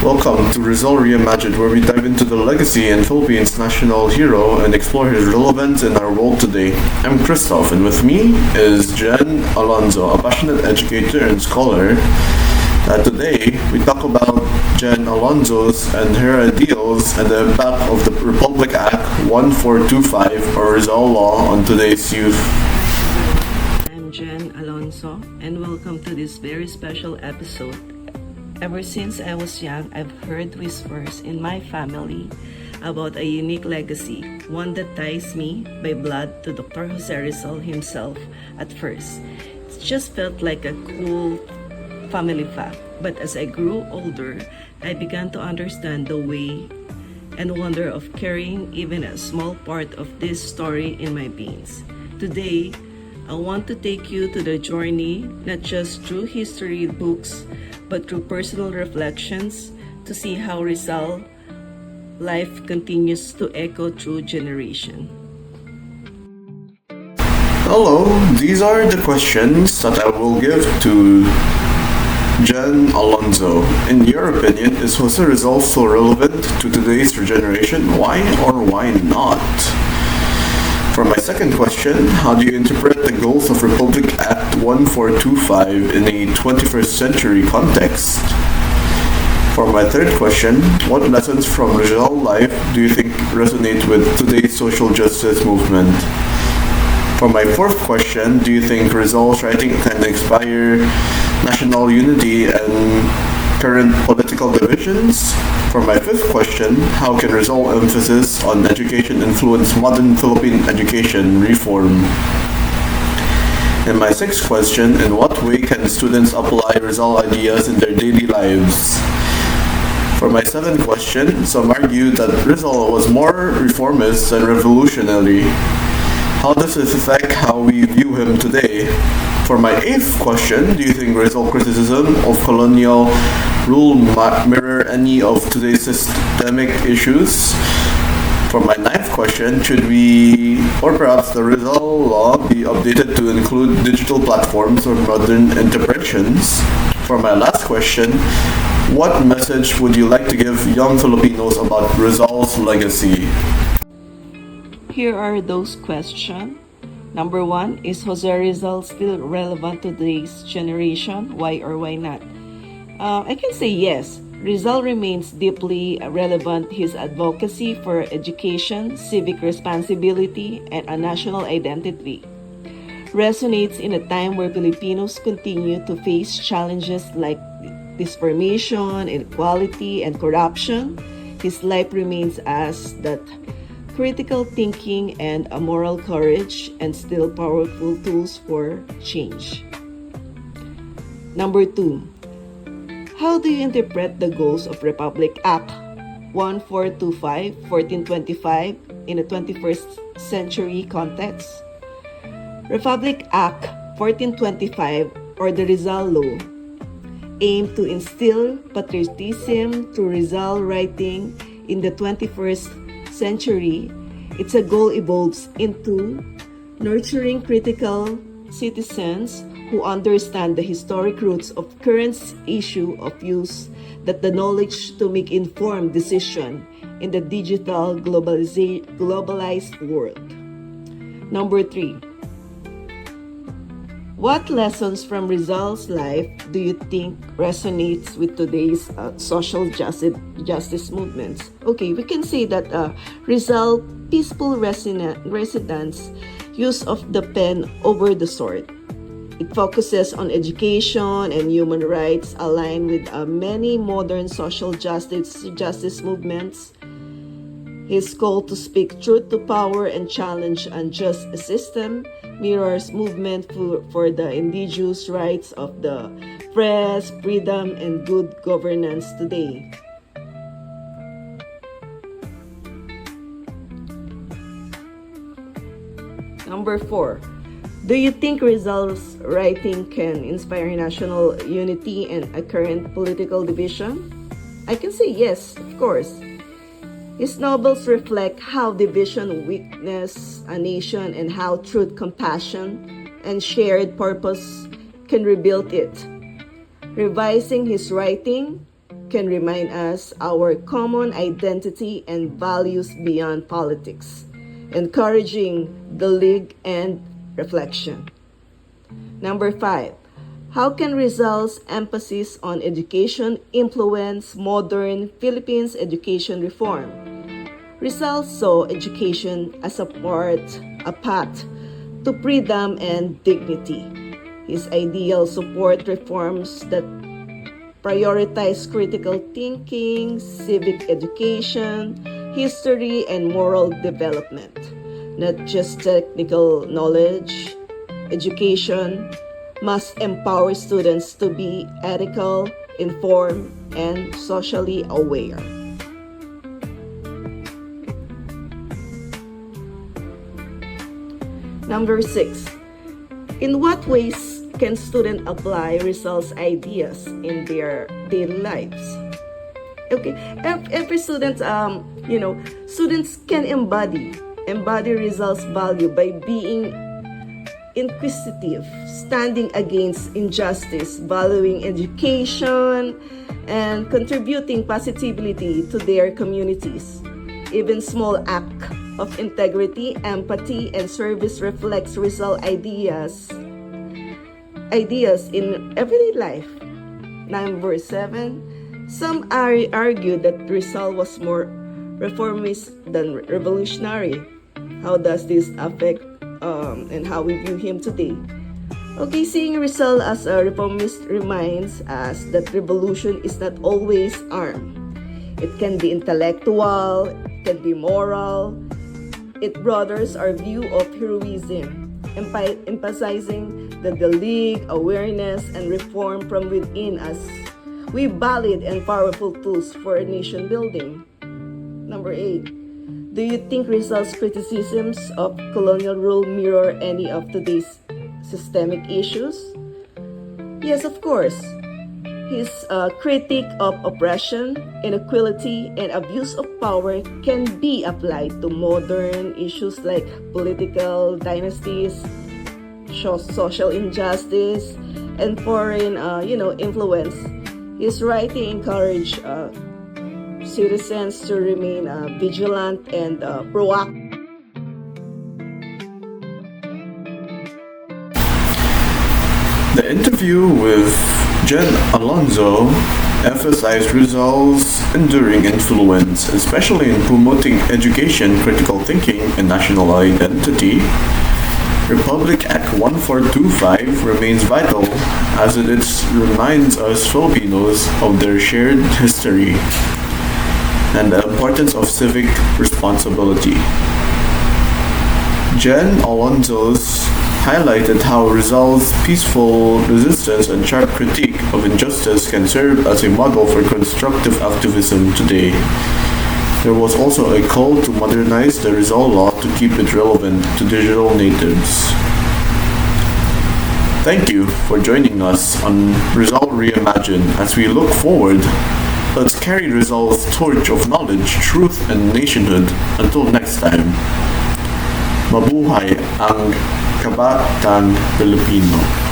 Welcome to Rizal Reimagined, where we dive into the legacy and Philippines national hero and explore his relevance in our world today. I'm Christoph, and with me is Jen Alonzo, a passionate educator and scholar. Today, we talk about Jen Alonzo's and her ideals and the impact of the Republic Act 1425, or Rizal Law, on today's youth. I'm Jen Alonso, and welcome to this very special episode. Ever since I was young, I've heard whispers in my family about a unique legacy, one that ties me by blood to Dr. Jose Rizal himself at first. It just felt like a cool family fact, but as I grew older, I began to understand the way and wonder of carrying even a small part of this story in my veins. Today, I want to take you to the journey, not just through history books, but through personal reflections to see how Rizal life continues to echo through generation. Hello, these are the questions that I will give to Jen Alonzo. In your opinion, is Jose Rizal still relevant to today's generation? Why or why not? For my second question, how do you interpret the goals of Republic Act 1425 in a 21st century context? For my third question, what lessons from Rizal life do you think resonate with today's social justice movement? For my fourth question, do you think Rizal's writing can inspire national unity and current political divisions? For my fifth question, how can Rizal emphasis on education influence modern Philippine education reform? And my sixth question, in what way can students apply Rizal ideas in their daily lives? For my seventh question, some argue that Rizal was more reformist than revolutionary. How does this affect how we view him today? For my eighth question, do you think Rizal criticism of colonial rule mirror any of today's systemic issues? For my ninth question, should we, or perhaps the Rizal law, be updated to include digital platforms or modern interpretations? For my last question, what message would you like to give young Filipinos about Rizal's legacy? Here are those questions. Number one, is Jose Rizal still relevant to today's generation? Why or why not? I can say yes. Rizal remains deeply relevant. His advocacy for education, civic responsibility, and a national identity resonates in a time where Filipinos continue to face challenges like disformation, inequality, and corruption. His life remains as that critical thinking and a moral courage and still powerful tools for change. Number two, how do you interpret the goals of Republic Act 1425, 1425 in a 21st century context? Republic Act 1425, or the Rizal Law, aimed to instill patriotism through Rizal writing in the 21st century. Its a goal evolves into nurturing critical citizens who understand the historic roots of current issue of use that the knowledge to make informed decision in the digital globalized world. Number three, what lessons from Rizal's life do you think resonates with today's social justice movements? Okay, we can say that Rizal peaceful residents use of the pen over the sword. It focuses on education and human rights aligned with many modern social justice movements. His call to speak truth to power and challenge unjust system mirrors movement for the indigenous rights of the press, freedom, and good governance today. Number four, do you think Rizal's writing can inspire national unity and a current political division? I can say yes, of course. His novels reflect how division weakness a nation and how truth, compassion, and shared purpose can rebuild it. Revising his writing, can remind us our common identity and values beyond politics, encouraging the league and reflection. Number 5, how can Rizal's emphasis on education influence modern Philippines education reform? Rizal saw education as a path to freedom and dignity. His ideals support reforms that prioritize critical thinking, civic education, history, and moral development, not just technical knowledge. Education must empower students to be ethical, informed, and socially aware. Number 6, in what ways can students apply Rizal's ideas in their daily lives? Okay, every student, students can embody Rizal's value by being inquisitive, standing against injustice, valuing education, and contributing positively to their communities. Even small act of integrity, empathy, and service reflects Rizal ideas in everyday life. Number 7, some argue that Rizal was more reformist than revolutionary. How does this affect and how we view him today? Okay, seeing Rizal as a reformist reminds us that revolution is not always armed. It can be intellectual, it can be moral. It broadens our view of heroism, emphasizing that the league, awareness, and reform from within us we valid and powerful tools for nation building. Number 8, do you think Rizal's criticisms of colonial rule mirror any of today's systemic issues? Yes, of course. His critique of oppression, inequality, and abuse of power can be applied to modern issues like political dynasties, social injustice, and foreign, influence. His writing encouraged citizens to remain vigilant and proactive. The interview with Jen Alonzo emphasized Rizal's enduring influence, especially in promoting education, critical thinking, and national identity. Republic Act 1425 remains vital as it reminds us Filipinos of their shared history and the importance of civic responsibility. Jen Alonzo's highlighted how Rizal's peaceful resistance and sharp critique of injustice can serve as a model for constructive activism today. There was also a call to modernize the Rizal law to keep it relevant to digital natives. Thank you for joining us on Rizal Reimagined. As we look forward, let's carry Rizal's torch of knowledge, truth, and nationhood. Until next time, mabuhay ang Kabatang Pilipino.